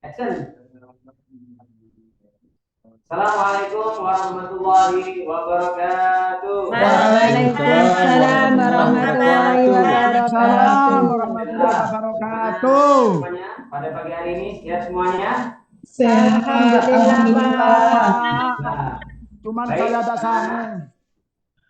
Action. Assalamualaikum warahmatullahi wabarakatuh. Waalaikumsalam warahmatullahi Waalaikumsalam wabarakatuh. warahmatullahi wabarakatuh. Semuanya pada pagi hari ini sehat semuanya. Sehat, Alhamdulillah. Nah, Cuman baik. saya ada sana.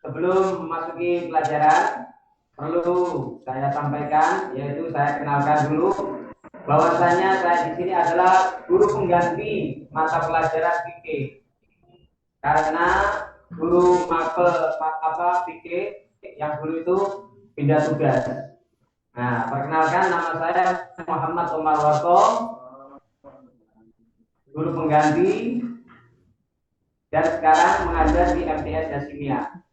Sebelum memasuki pelajaran, perlu saya sampaikan, yaitu saya kenalkan dulu bahwasanya saya di sini adalah guru pengganti mata pelajaran fikih. Karena guru fikih yang dulu itu pindah tugas. Nah, perkenalkan, nama saya Muhammad Umar Warto, guru pengganti dan sekarang mengajar di MTS Hasimia.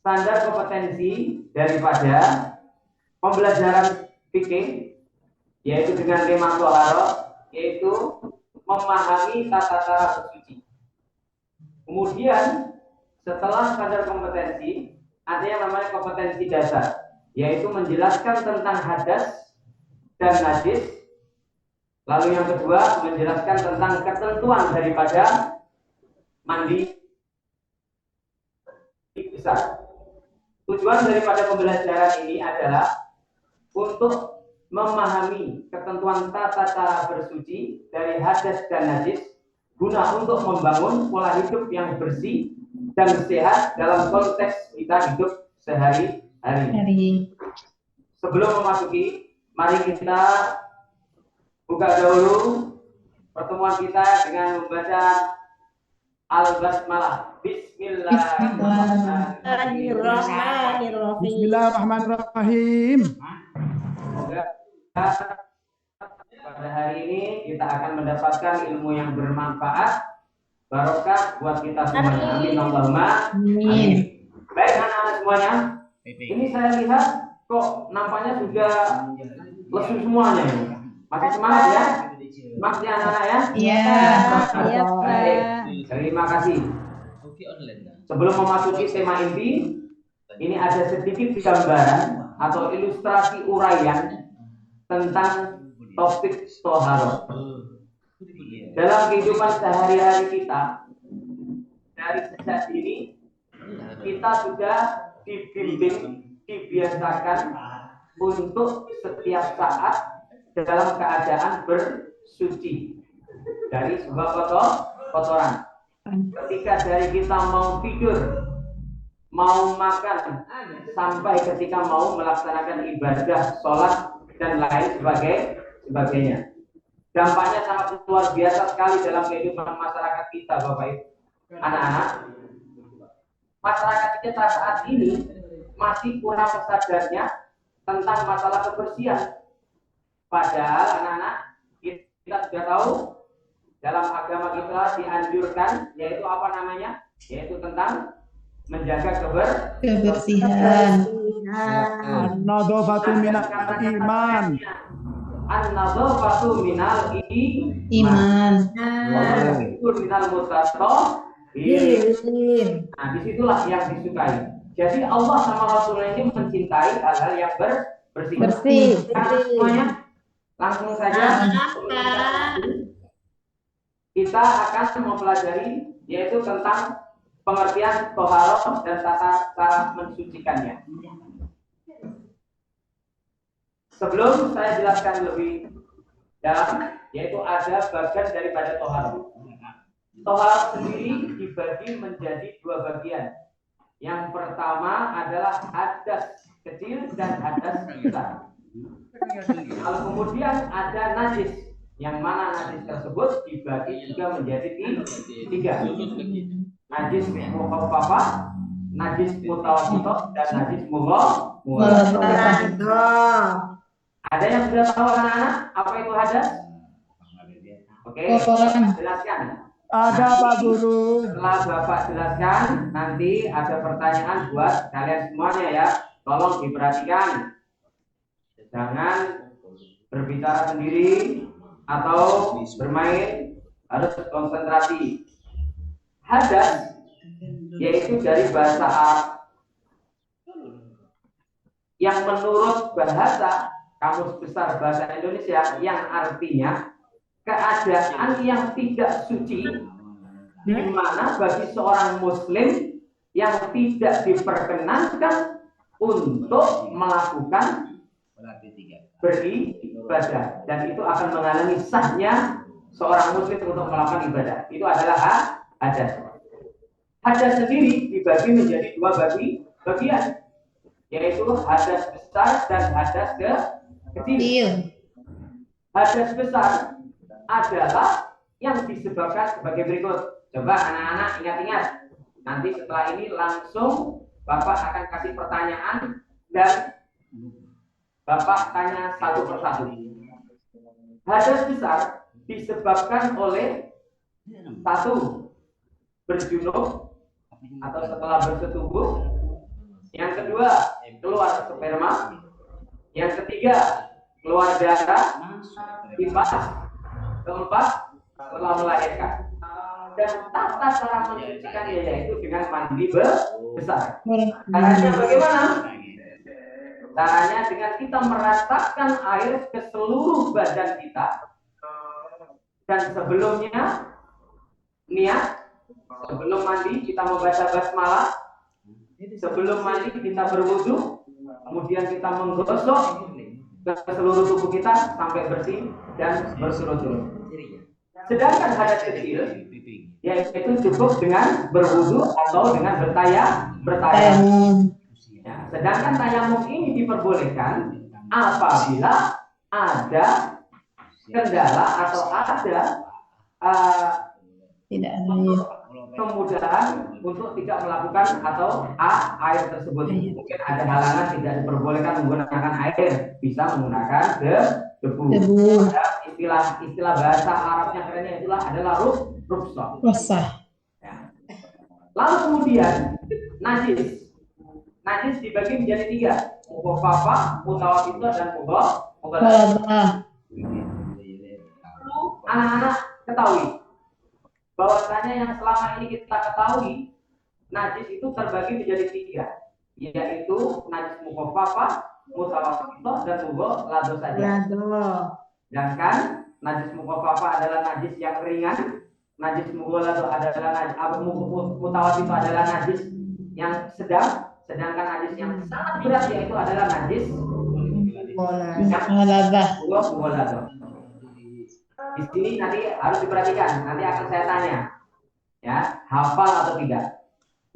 Standar kompetensi daripada pembelajaran fikih yaitu dengan 5 toharoh, yaitu memahami tata cara bersuci. Kemudian setelah standar kompetensi ada yang namanya kompetensi dasar, yaitu menjelaskan tentang hadas dan najis. Lalu yang kedua menjelaskan tentang ketentuan daripada mandi besar. Tujuan daripada pembelajaran ini adalah untuk memahami ketentuan tata cara bersuci dari hadas dan najis guna untuk membangun pola hidup yang bersih dan sehat dalam konteks kita hidup sehari-hari. Sebelum memasuki, mari kita buka dahulu pertemuan kita dengan membaca Al-Basmalah. Bismillahirrahmanirrahim. Bismillahirrahmanirrahim. Semoga pada hari ini kita akan mendapatkan ilmu yang bermanfaat, barokah buat kita semuanya. Amin Allahumma amin. Baik anak-anak semuanya, ini saya lihat kok nampaknya sudah lesu semuanya. Masih semangat ya? Semangat ya anak-anak ya? Iya, Baik. Terima kasih. Sebelum memasuki tema inti, ini ada sedikit gambaran atau ilustrasi uraian tentang topik toharoh. Dalam kehidupan sehari-hari kita, dari sejak dini, kita sudah dibimbing, dibiasakan untuk setiap saat dalam keadaan bersuci dari sebuah kotoran. Ketika dari kita mau tidur, mau makan, sampai ketika mau melaksanakan ibadah, sholat, dan lain sebagainya. Dampaknya sangat luar biasa sekali dalam kehidupan masyarakat kita, Bapak Ibu. Anak-anak, masyarakat kita saat ini masih kurang sadarnya tentang masalah kebersihan. Padahal anak-anak, kita sudah tahu dalam agama kita dianjurkan, yaitu apa namanya? Yaitu tentang menjaga kebersihan. An-nadhafatu minal iman. An-nadhafatu minal Iman. itu minal mutatahirin. Nah, disitulah yang disukai. Jadi Allah sama Rasulnya ini mencintai hal-hal yang bersih. Semuanya langsung saja kita akan mempelajari yaitu tentang pengertian toharoh dan tata cara mensucikannya. Sebelum saya jelaskan lebih dalam, yaitu ada bagian daripada toharoh. Toharoh sendiri dibagi menjadi dua bagian. Yang pertama adalah hadas kecil dan hadas besar. Lalu kemudian ada najis, yang mana najis tersebut dibagi juga menjadi tiga. Najis mukhaffafah, najis mutawassithah, dan najis mughalladhah. Ada yang sudah tahu anak-anak apa itu hadas? Oke, jelaskan. Ada Pak Guru. Setelah Bapak jelaskan, nanti ada pertanyaan buat kalian semuanya ya. Tolong diperhatikan. Jangan berbicara sendiri atau bermain, harus konsentrasi. Hadas yaitu dari bahasa Arab yang menurut bahasa Kamus Besar Bahasa Indonesia, yang artinya keadaan yang tidak suci, di mana bagi seorang muslim yang tidak diperkenankan untuk melakukan beribadah, dan itu akan menghalangi sahnya seorang muslim untuk melakukan ibadah. Itu adalah hadas. Hadas sendiri dibagi menjadi dua bagian, yaitu hadas besar dan hadas kecil. Hadas besar adalah yang disebabkan sebagai berikut. Coba anak-anak ingat-ingat. Nanti setelah ini langsung Bapak akan kasih pertanyaan dan Bapak tanya satu persatu. Hadas besar disebabkan oleh satu, berjunub atau setelah bersetubuh. Yang kedua, keluar sperma. Yang ketiga, keluar darah, tipas. Keempat, setelah melahirkan. Dan tata cara mensucikannya yaitu dengan mandi besar. Caranya bagaimana? Caranya dengan kita meratakan air ke seluruh badan kita. Dan sebelumnya, niat, sebelum mandi kita membaca basmalah. Sebelum mandi kita berwudu, kemudian kita menggosok ke seluruh tubuh kita sampai bersih dan bersurut-surut. Sedangkan hadas kecil, yaitu cukup dengan berwudu atau dengan bertayamum. Ya, sedangkan tayamum ini diperbolehkan apabila ada kendala atau ada Tidak ada air. kemudahan untuk tidak melakukan atau air tersebut. Mungkin ada halangan tidak diperbolehkan menggunakan air, bisa menggunakan debu. Ada istilah bahasa Arabnya kerennya itulah adalah rukhsah. Ya. Lalu kemudian najis dibagi menjadi tiga: mukhaffafah, mutawassithah, dan mughalladhah. Perlu anak-anak ketahui bahwasanya yang selama ini kita ketahui, najis itu terbagi menjadi tiga, yaitu najis mukhaffafah, mutawassithah, dan mughalladhah saja. Sedangkan najis mukhaffafah adalah najis yang ringan, najis mughalladhah adalah mutawassithah adalah najis yang sedang, sedangkan najis yang sangat berat yaitu adalah najis mughalladhah. Di sini nanti harus diperhatikan, nanti akan saya tanya, ya, hafal atau tidak.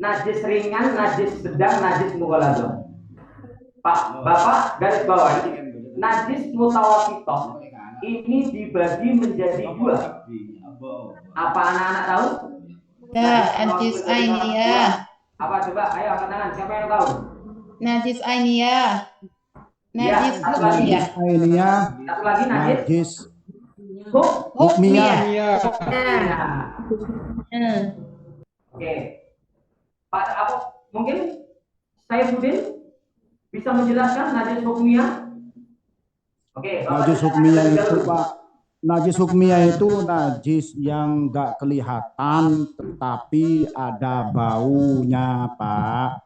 Najis ringan, najis sedang, najis mughalladhah. Bapak garis bawah, najis mutawassithah ini dibagi menjadi dua. Apa anak-anak tahu? Najis ainiyah. Apa coba? Ayo angkat tangan. Siapa yang tahu? Najis ainiyah. Najis satu lagi. hukmiyah. Satu lagi najis Hukmiyah. Oke. Pak, apa mungkin Saifuddin bisa menjelaskan najis hukmiyah? Oke, Najis hukmiyah itu Pak, najis hukmiyah itu najis yang nggak kelihatan tetapi ada baunya Pak.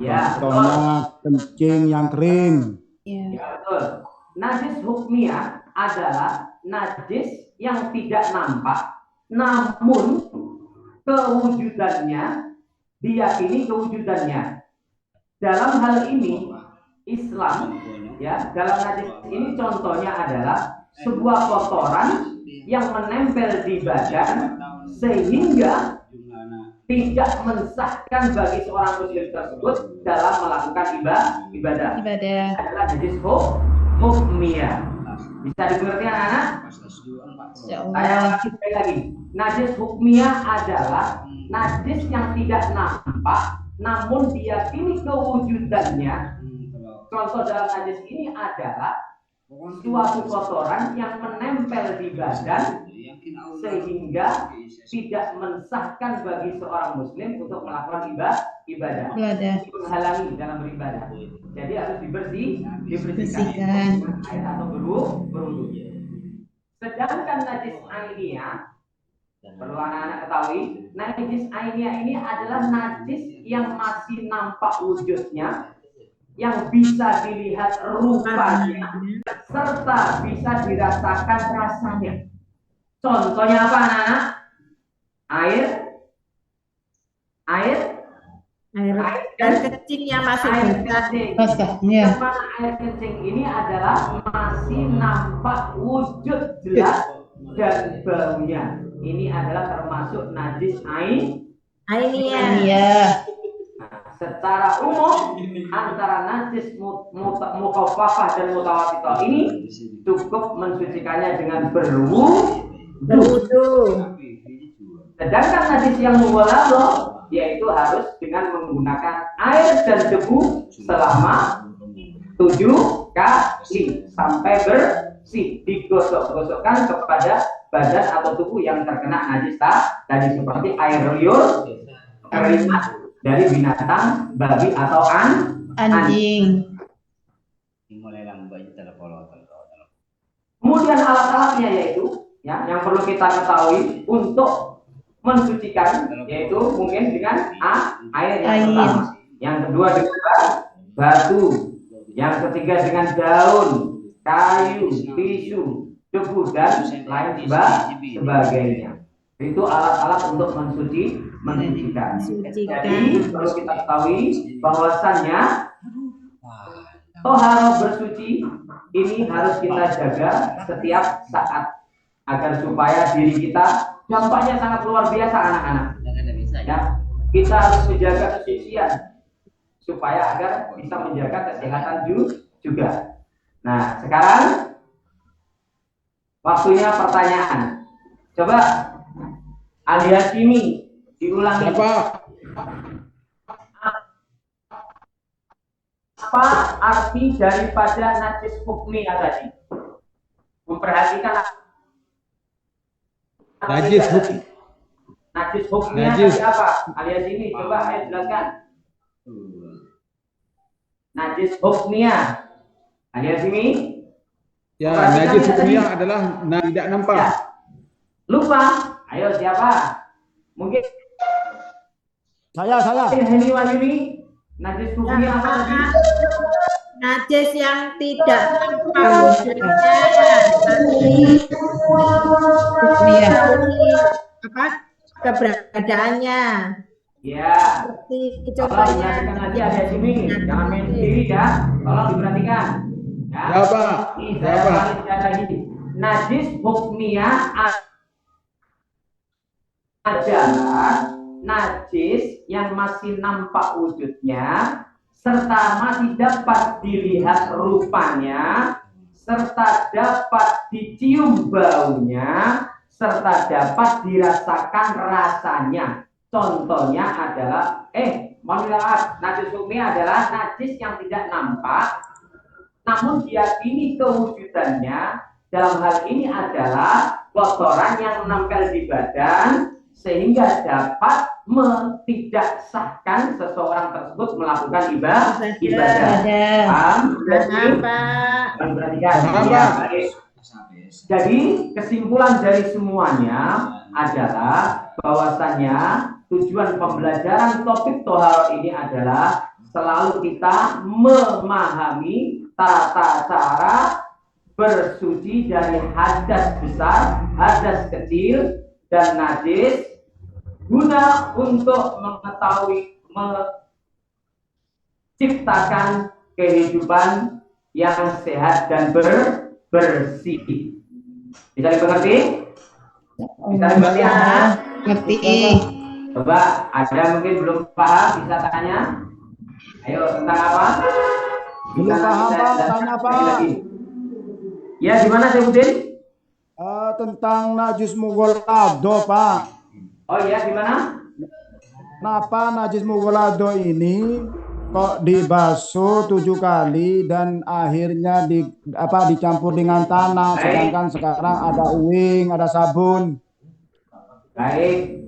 Ya, Contohnya kencing yang kering. Ya, betul. Najis hukmiyah adalah najis yang tidak nampak, namun kewujudannya diyakini kewujudannya. Dalam hal ini Islam, ya, dalam najis ini contohnya adalah sebuah kotoran yang menempel di badan sehingga tidak mensahkan bagi seorang muslim tersebut dalam melakukan ibadah. Adalah najis hukmiyah. Bisa dimengerti anak-anak? Saya ulangi lagi. Najis hukmiyah adalah najis yang tidak nampak, namun diyakini kewujudannya. Contoh dalam najis ini adalah suatu kotoran yang menempel di badan sehingga tidak mensahkan bagi seorang muslim untuk melakukan ibadah. Menghalangi dalam beribadah. Jadi harus dibersihkan air atau berwudu. Sedangkan najis ainiyah, perlu anak-anak ketahui, najis ainiyah ini adalah najis yang masih nampak wujudnya, yang bisa dilihat rupanya serta bisa dirasakan rasanya. Contohnya apa anak-anak? Air kencing yang masih air basah. kencing. Basah, ya. Yang mana air kencing ini adalah masih nampak wujud jelas dan baunya. Ini adalah termasuk najis Ainiyah. Iya. secara umum antara najis mukhafafah dan mutawassithah ini cukup mensucikannya dengan Berwudu. sedangkan najis yang mughalladhah yaitu harus dengan menggunakan air dan debu selama 7 kali sampai bersih, digosok-gosokkan kepada badan atau tubuh yang terkena najis tadi seperti air liur, keringat dari binatang, babi atau Anjing. Kemudian alat-alatnya yaitu yang perlu kita ketahui untuk mensucikan yaitu mungkin dengan air yang pertama, yang kedua dengan batu, yang ketiga dengan daun, kayu, tisu, debu dan lain sebagainya. Itu alat-alat untuk mensucikan. Jadi perlu kita ketahui bahwasannya toharoh bersuci ini harus kita jaga setiap saat agar supaya diri kita dampaknya sangat luar biasa anak-anak. Ya, kita harus menjaga kesucian supaya agar bisa menjaga kesehatan juga. Nah, sekarang waktunya pertanyaan. Coba alias ini diulangi. Apa arti daripada najis hukmiyah tadi? Memperhatikan najis hukmiyah tadi apa? Alias ini coba ayo jelaskan. Najis hukmiyah alias ini? Ya, najis hukmiyah adalah tidak nampak. Ya. Lupa. Ayo siapa? Mungkin Saya. Heni Wahyuni. Najis hukmiyah apa tadi? Najis yang tidak nampak wujudnya, Iya. apa keberadaannya. Ya. Seperti Tolong contohnya perhatikan nanti ada sini. Jangan main sendiri ya. Tolong diperhatikan. Ya. Ya, Pak. Ini Ya, saya Pak. balik sekali lagi. Najis hukmiyah adalah najis yang masih nampak wujudnya serta masih dapat dilihat rupanya serta dapat dicium baunya serta dapat dirasakan rasanya. Contohnya adalah najis hukmiyah adalah najis yang tidak nampak namun diyakini kewujudannya. Dalam hal ini adalah kotoran yang menempel di badan sehingga dapat tidak sahkan seseorang tersebut melakukan ibadah. Paham? Pak. Perhatikan. Ya, baik. Jadi kesimpulan dari semuanya adalah bahwasannya tujuan pembelajaran topik toharoh ini adalah selalu kita memahami tata cara bersuci dari hadas besar, hadas kecil, dan najis guna untuk mengetahui menciptakan kehidupan yang sehat dan bersih. Bisa dimengerti? Bisa dimengerti ya? Ngerti. Coba ada mungkin belum paham bisa tanya. Ayo tentang apa? Belum paham, Pak. Tanya, Pak. Lagi. Ya gimana Syekhuddin? Tentang najis mughalladhah, Pak. Oh iya gimana? Kenapa najis mughalladhah ini kok dibasuh 7 kali dan akhirnya dicampur dengan tanah, sedangkan sekarang ada uing, ada sabun. Baik.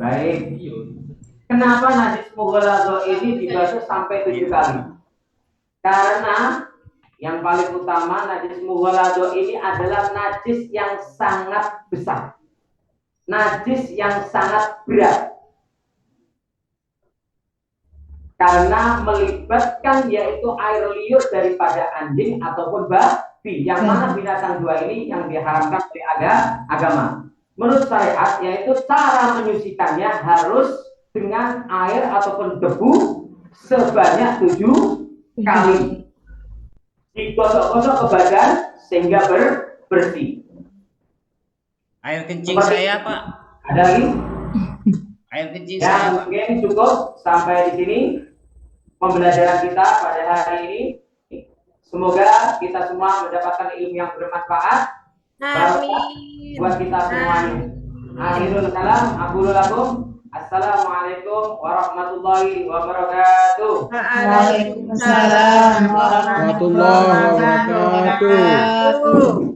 Kenapa najis mughalladhah ini dibasuh sampai 7 kali? Karena yang paling utama najis mughalladhah ini adalah najis yang sangat besar. Najis yang sangat berat. karena melibatkan yaitu air liur daripada anjing ataupun babi, yang mana binatang dua ini yang diharamkan oleh agama. Menurut syariat yaitu cara menyucikannya harus dengan air ataupun debu sebanyak 7 kali, digosok-gosok ke badan sehingga bersih. Air kencing saya, Pak. Ada lagi? Air kencing Ya, saya. mungkin cukup sampai di sini pembelajaran kita pada hari ini. Semoga kita semua mendapatkan ilmu yang bermanfaat Amin. buat kita semuanya. Akhirul kalam, aqulu lakum assalamualaikum warahmatullahi wabarakatuh. Waalaikumsalam warahmatullahi warahmatullahi wabarakatuh. wabarakatuh.